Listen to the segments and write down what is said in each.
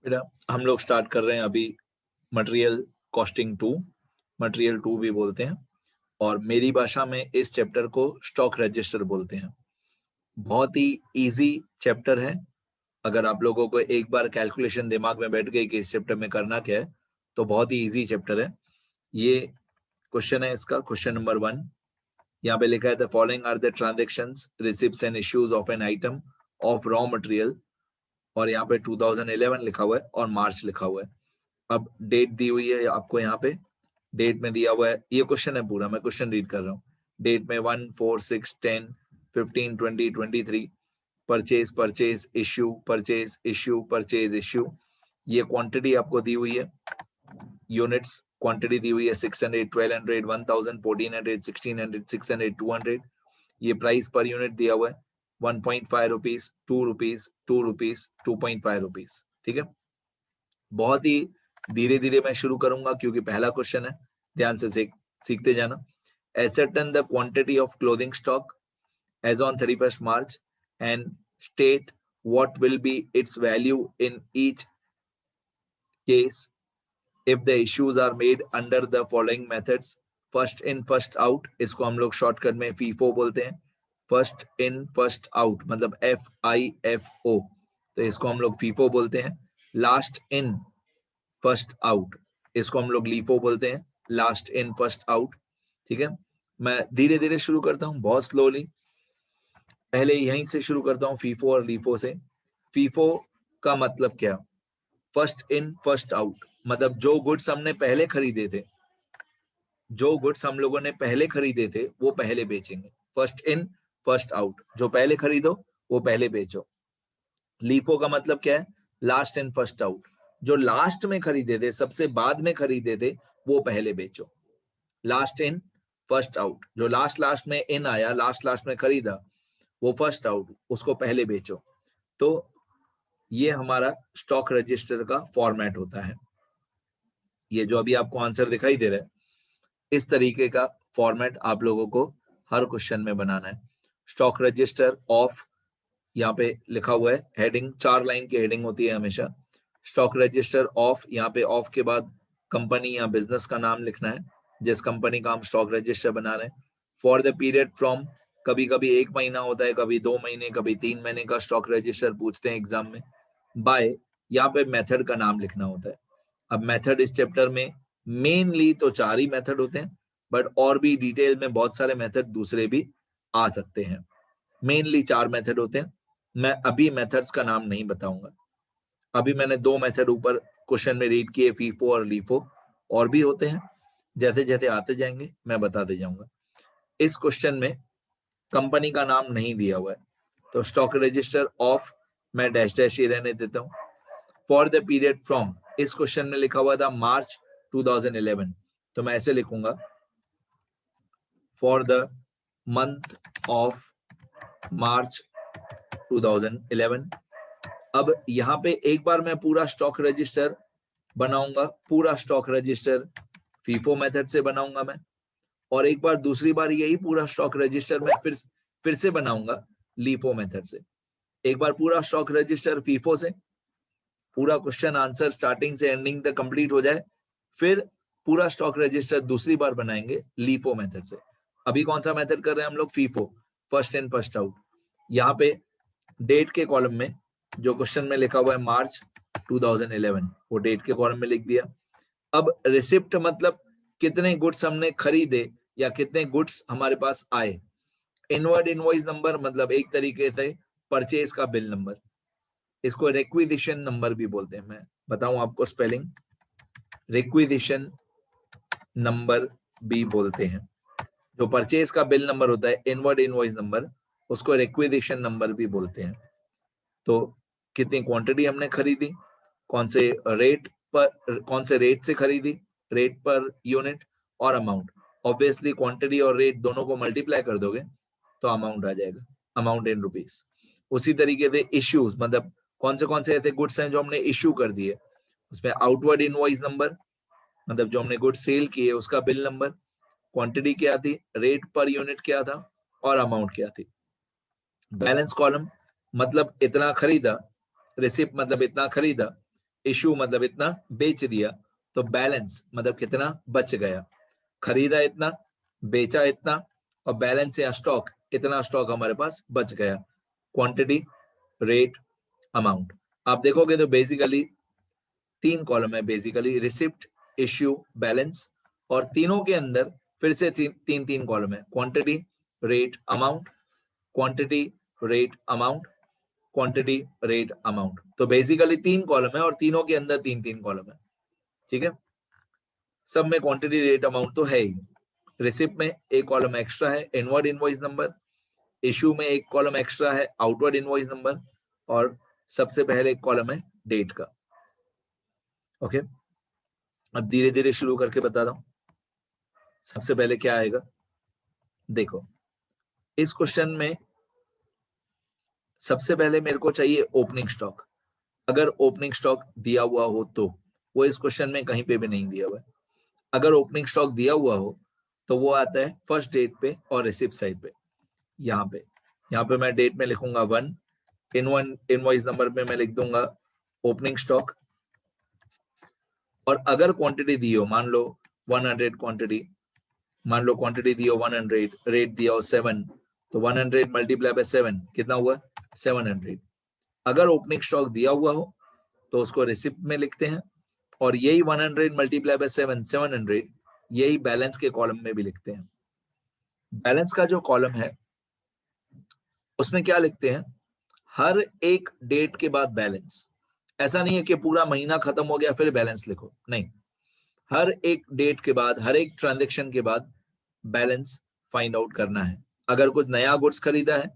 बेटा हम लोग स्टार्ट कर रहे हैं अभी मटेरियल कॉस्टिंग 2, मटेरियल 2 भी बोलते हैं और मेरी भाषा में इस चैप्टर को स्टॉक रजिस्टर बोलते हैं। बहुत ही इजी चैप्टर है। अगर आप लोगों को एक बार कैलकुलेशन दिमाग में बैठ गई कि इस चैप्टर में करना क्या है, तो बहुत ही इजी चैप्टर है। ये क्वेश्चन है इसका, क्वेश्चन नंबर 1। यहाँ पे लिखा है the following are the transactions receipts and issues of an item of raw material, और यहाँ पे 2011 लिखा हुआ है और मार्च लिखा हुआ है। अब डेट दी हुई है आपको, यहाँ पे डेट में दिया हुआ है, ये क्वेश्चन है पूरा, मैं क्वेश्चन रीड कर रहा हूँ। डेट में 1, 4, 6, 10, 15, 20, 23, purchase purchase issue purchase issue purchase issue. ये क्वांटिटी आपको दी हुई है, यूनिट्स क्वांटिटी दी हुई है 600, 1200, 1000, 1400, 1600, 600, 200। ये प्राइस पर यूनिट दिया हुआ है 1.5 रुपीज, 2 रुपीज, 2 रुपीज, 2.5 रुपीज। ठीक है, बहुत ही धीरे धीरे मैं शुरू करूंगा क्योंकि पहला क्वेश्चन है, ध्यान से सीखते जाना। Ascertain the quantity of clothing stock as on 31st March and state what will be its value in each case if the issues are made under the following methods. First in first out, इसको हम लोग shortcut में FIFO बोलते हैं। First in first out मतलब FIFO, तो इसको हम लोग फीफो बोलते हैं। लास्ट इन फर्स्ट आउट, इसको हम लोग लीफो बोलते हैं, लास्ट इन फर्स्ट आउट। ठीक है, मैं धीरे धीरे शुरू करता हूँ, बहुत स्लोली। पहले यहीं से शुरू करता हूँ, फीफो और लीफो से। फीफो का मतलब क्या? फर्स्ट इन फर्स्ट आउट, मतलब जो गुड्स हमने पहले खरीदे थे, जो गुड्स हम लोगों ने पहले खरीदे थे वो पहले बेचेंगे। फर्स्ट इन फर्स्ट आउट, जो पहले खरीदो वो पहले बेचो। लीफो का मतलब क्या है? लास्ट इन फर्स्ट आउट, जो लास्ट में खरीदे थे, सबसे बाद में खरीदे थे, वो पहले बेचो। लास्ट इन फर्स्ट आउट, जो लास्ट लास्ट में इन आया, लास्ट लास्ट में खरीदा, वो फर्स्ट आउट, उसको पहले बेचो। तो ये हमारा स्टॉक रजिस्टर का फॉर्मेट होता है। ये जो अभी आपको आंसर दिखाई दे रहा है, इस तरीके का फॉर्मेट आप लोगों को हर क्वेश्चन में बनाना है। स्टॉक रजिस्टर ऑफ, यहाँ पे लिखा हुआ है, हेडिंग 4 लाइन की हेडिंग होती है हमेशा। स्टॉक रजिस्टर ऑफ, यहाँ पे ऑफ के बाद कंपनी या बिजनेस का नाम लिखना है, जिस कंपनी का हम स्टॉक रजिस्टर बना रहे हैं। फॉर द पीरियड फ्रॉम, कभी कभी 1 महीना होता है, कभी 2 महीने, कभी 3 महीने का स्टॉक रजिस्टर पूछते हैं एग्जाम में। बाय, यहाँ पे मेथड का नाम लिखना होता है। अब मेथड इस चैप्टर में मेनली तो 4 ही मेथड होते हैं, बट और भी डिटेल में बहुत सारे मेथड दूसरे भी आ सकते हैं। मेनली 4 मेथड होते हैं। मैं अभी मेथड्स का नाम नहीं बताऊंगा। अभी मैंने 2 मेथड ऊपर क्वेश्चन में रीड किए, फीफो और लीफो, और भी होते हैं। जैसे जैसे आते जाएंगे मैं बताते जाऊंगा। इस क्वेश्चन में कंपनी का नाम नहीं दिया हुआ है, तो स्टॉक रजिस्टर ऑफ मैं डैश डैश ही रहने देता हूं। फॉर द पीरियड फ्रॉम, इस क्वेश्चन में लिखा हुआ था मार्च 2011, तो मैं ऐसे लिखूंगा, for the month of March 2011। अब यहाँ पे एक बार मैं पूरा स्टॉक रजिस्टर बनाऊंगा, पूरा स्टॉक रजिस्टर फीफो मेथड से बनाऊंगा मैं, और एक बार दूसरी बार यही पूरा स्टॉक रजिस्टर मैं फिर से बनाऊंगा लीफो मेथड से। एक बार पूरा स्टॉक रजिस्टर फीफो से, पूरा क्वेश्चन आंसर स्टार्टिंग से एंडिंग तक कंप्लीट हो जाए, फिर पूरा स्टॉक रजिस्टर दूसरी बार बनाएंगे लीफो मेथड से। अभी कौन सा मेथड कर रहे हैं हम लोग? FIFO, first in first out. यहाँ पे डेट के कॉलम में जो क्वेश्चन में लिखा हुआ है मार्च 2011, वो डेट के कॉलम में लिख दिया। अब रिसिप्ट मतलब कितने गुड्स हमने खरीदे या कितने गुड्स हमारे पास आए। इनवर्ड इनवॉइस नंबर मतलब एक तरीके से परचेज का बिल नंबर, इसको रिक्विजिशन नंबर भी बोलते हैं। मैं बताऊं आपको स्पेलिंग, रिक्विजिशन नंबर भी बोलते हैं। जो परचेज का बिल नंबर होता है, इनवर्ड इनवॉइस नंबर, उसको रिक्विजिशन नंबर भी बोलते हैं। तो कितनी क्वांटिटी हमने खरीदी, कौन से रेट पर, कौन से रेट से खरीदी, रेट पर यूनिट और अमाउंट। ऑब्वियसली क्वांटिटी और रेट दोनों को मल्टीप्लाई कर दोगे तो अमाउंट आ जाएगा, अमाउंट इन रुपीस। उसी तरीके से इश्यूज मतलब कौन से ऐसे गुड्स हैं जो हमने इश्यू कर दिए, उसमें आउटवर्ड इनवॉइस नंबर मतलब जो हमने गुड्स सेल किए उसका बिल नंबर, क्वांटिटी क्या थी, रेट पर यूनिट क्या था, और अमाउंट क्या थी। बैलेंस कॉलम मतलब इतना खरीदा, रिसिप्ट मतलब इतना खरीदा, इशू मतलब इतना बेच दिया, तो बैलेंस मतलब कितना बच गया। खरीदा इतना, बेचा इतना, और बैलेंस या स्टॉक, इतना स्टॉक हमारे पास बच गया। Quantity, rate, amount. आप देखोगे तो बेसिकली 3 कॉलम है, बेसिकली रिसिप्ट, इश्यू, बैलेंस, और तीनों के अंदर फिर से तीन तीन कॉलम है, quantity, rate, amount, quantity, rate, amount, quantity, rate, amount. तो बेसिकली 3 कॉलम है और तीनों के अंदर 3 कॉलम है। ठीक है, सब में क्वांटिटी, रेट, अमाउंट तो है ही। रिसिप्ट में एक कॉलम एक्स्ट्रा है, इनवर्ड इनवॉइस नंबर। इशू में एक कॉलम एक्स्ट्रा है, आउटवर्ड इनवॉइस नंबर। और सबसे पहले एक कॉलम है डेट का। ओके, अब धीरे धीरे शुरू करके बता रहा हूं। सबसे पहले क्या आएगा, देखो इस क्वेश्चन में सबसे पहले मेरे को चाहिए ओपनिंग स्टॉक। अगर ओपनिंग स्टॉक दिया हुआ हो तो, वो इस क्वेश्चन में कहीं पे भी नहीं दिया हुआ है। अगर ओपनिंग स्टॉक दिया हुआ हो तो वो आता है फर्स्ट डेट पे और रिसिप्ट साइड पे। यहाँ पे मैं डेट में लिखूंगा 1, इनवॉइस नंबर पे मैं लिख दूंगा ओपनिंग स्टॉक। और अगर क्वांटिटी दी हो, मान लो 100 क्वांटिटी, मान लो क्वांटिटी दी हो 100, रेट दिया हो 7, तो 100 मल्टीप्लाई बाय 7 कितना हुआ, 700। अगर ओपनिंग स्टॉक दिया हुआ हो तो उसको रिसिप्ट में लिखते हैं, और यही 100 मल्टीप्लाई बाय 7, 700, यही बैलेंस के कॉलम में भी लिखते हैं। बैलेंस का जो कॉलम है उसमें क्या लिखते हैं, हर एक डेट के बाद बैलेंस। ऐसा नहीं है कि पूरा महीना खत्म हो गया फिर बैलेंस लिखो, नहीं, हर एक डेट के बाद, हर एक ट्रांजेक्शन के बाद बैलेंस फाइंड आउट करना है। अगर कुछ नया गुड्स खरीदा है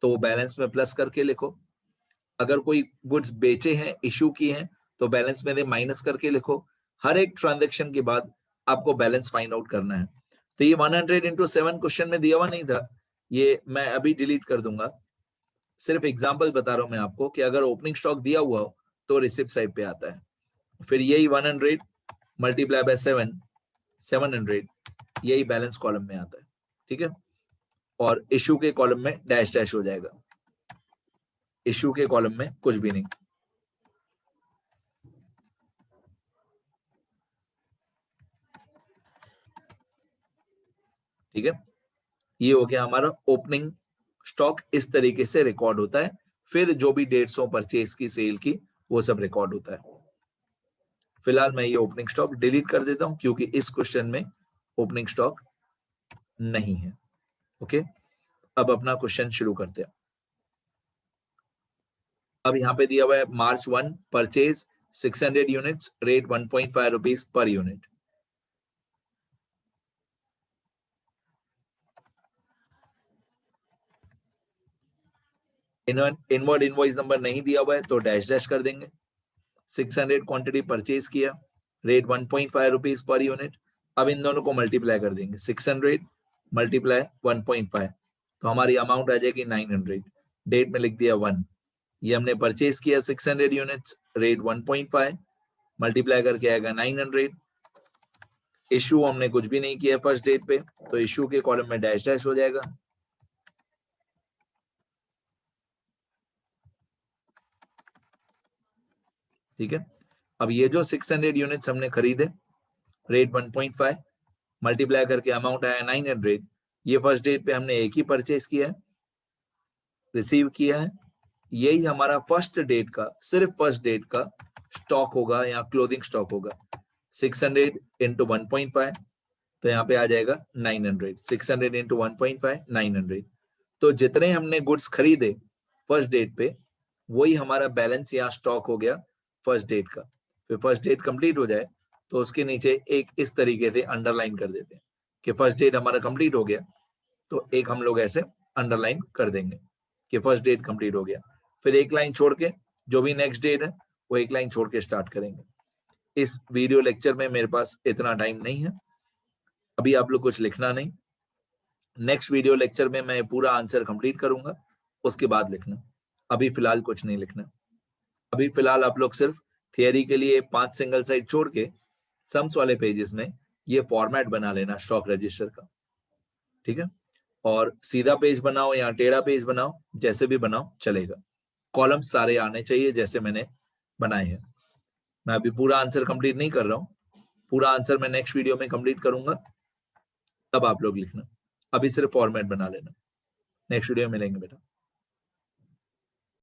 तो वो बैलेंस में प्लस करके लिखो। अगर कोई गुड्स बेचे हैं, इशू किए हैं, तो बैलेंस में माइनस करके लिखो। हर एक ट्रांजेक्शन के बाद आपको बैलेंस फाइंड आउट करना है। तो ये 100 इंटू 7 क्वेश्चन में दिया हुआ नहीं था, ये मैं अभी डिलीट कर दूंगा। सिर्फ एग्जांपल बता रहा हूं मैं आपको कि अगर ओपनिंग स्टॉक दिया हुआ हो तो रिसिप्ट साइड पे आता है। फिर यही 100 मल्टीप्लाई बाय 7, 700, यही बैलेंस कॉलम में आता है। ठीक है, और इशू के कॉलम में डैश डैश हो जाएगा, इशू के कॉलम में कुछ भी नहीं। ठीक है, ये हो गया हमारा ओपनिंग स्टॉक। इस तरीके से रिकॉर्ड होता है। फिर जो भी डेट्स हो परचेज की, सेल की, वो सब रिकॉर्ड होता है। फिलहाल मैं ये ओपनिंग स्टॉक डिलीट कर देता हूं क्योंकि इस क्वेश्चन में ओपनिंग स्टॉक नहीं है। ओके, अब अपना क्वेश्चन शुरू करते हैं। अब यहाँ पे दिया हुआ है मार्च 1 purchase 600 units, rate 1.5 rupees per unit. Inward invoice number नहीं दिया हुआ है तो डैश डैश कर देंगे। 600 क्वांटिटी परचेज किया, रेट 1.5 रुपीज पर यूनिट। अब इन दोनों को मल्टीप्लाई कर देंगे, 600 मल्टीप्लाई 1.5, तो हमारी अमाउंट आ जाएगी 900। डेट में लिख दिया 1, ये हमने परचेज किया 600 यूनिट्स, रेट 1.5, मल्टीप्लाई करके आएगा 900। इशू हमने कुछ भी नहीं किया फर्स्ट डेट पे, तो इशू के कॉलम में डैश डैश हो जाएगा। ठीक है, अब ये जो 600 यूनिट्स हमने खरीदे, रेट 1.5, मल्टीप्लाई करके अमाउंट आया 900। ये फर्स्ट डेट पे हमने एक ही परचेज किया है, रिसीव किया है। यही हमारा फर्स्ट डेट का, सिर्फ फर्स्ट डेट का स्टॉक होगा या क्लोजिंग स्टॉक होगा। 600 इंटू 1.5, तो यहाँ पे आ जाएगा 900। 600 इंटू 1.5, 900। तो जितने हमने गुड्स खरीदे फर्स्ट डेट पे, वही हमारा बैलेंस या स्टॉक हो गया फर्स्ट डेट का। फिर फर्स्ट डेट कंप्लीट हो जाए तो उसके नीचे एक इस तरीके से अंडरलाइन कर देते हैं कि फर्स्ट डेट हमारा कंप्लीट हो गया, तो एक हम लोग ऐसे अंडरलाइन कर देंगे कि फर्स्ट डेट कंप्लीट हो गया। फिर एक लाइन छोड़ के जो भी नेक्स्ट डेट है वो एक लाइन छोड़ के स्टार्ट करेंगे। इस वीडियो लेक्चर में मेरे पास इतना टाइम नहीं है, अभी आप लोग कुछ लिखना नहीं। नेक्स्ट वीडियो लेक्चर में मैं पूरा आंसर कंप्लीट करूंगा, उसके बाद लिखना। अभी फिलहाल कुछ नहीं लिखना। अभी फिलहाल आप लोग सिर्फ थियरी के लिए 5 सिंगल साइड छोड़ के सम्स वाले पेजेस में ये फॉर्मेट बना लेना स्टॉक रजिस्टर का। ठीक है, और सीधा पेज बनाओ या टेढ़ा पेज बनाओ, जैसे भी बनाओ चलेगा। कॉलम सारे आने चाहिए जैसे मैंने बनाए हैं। मैं अभी पूरा आंसर कंप्लीट नहीं कर रहा हूँ, पूरा आंसर मैं नेक्स्ट वीडियो में कंप्लीट करूंगा, तब आप लोग लिखना। अभी सिर्फ फॉर्मेट बना लेना। नेक्स्ट वीडियो में मिलेंगे बेटा।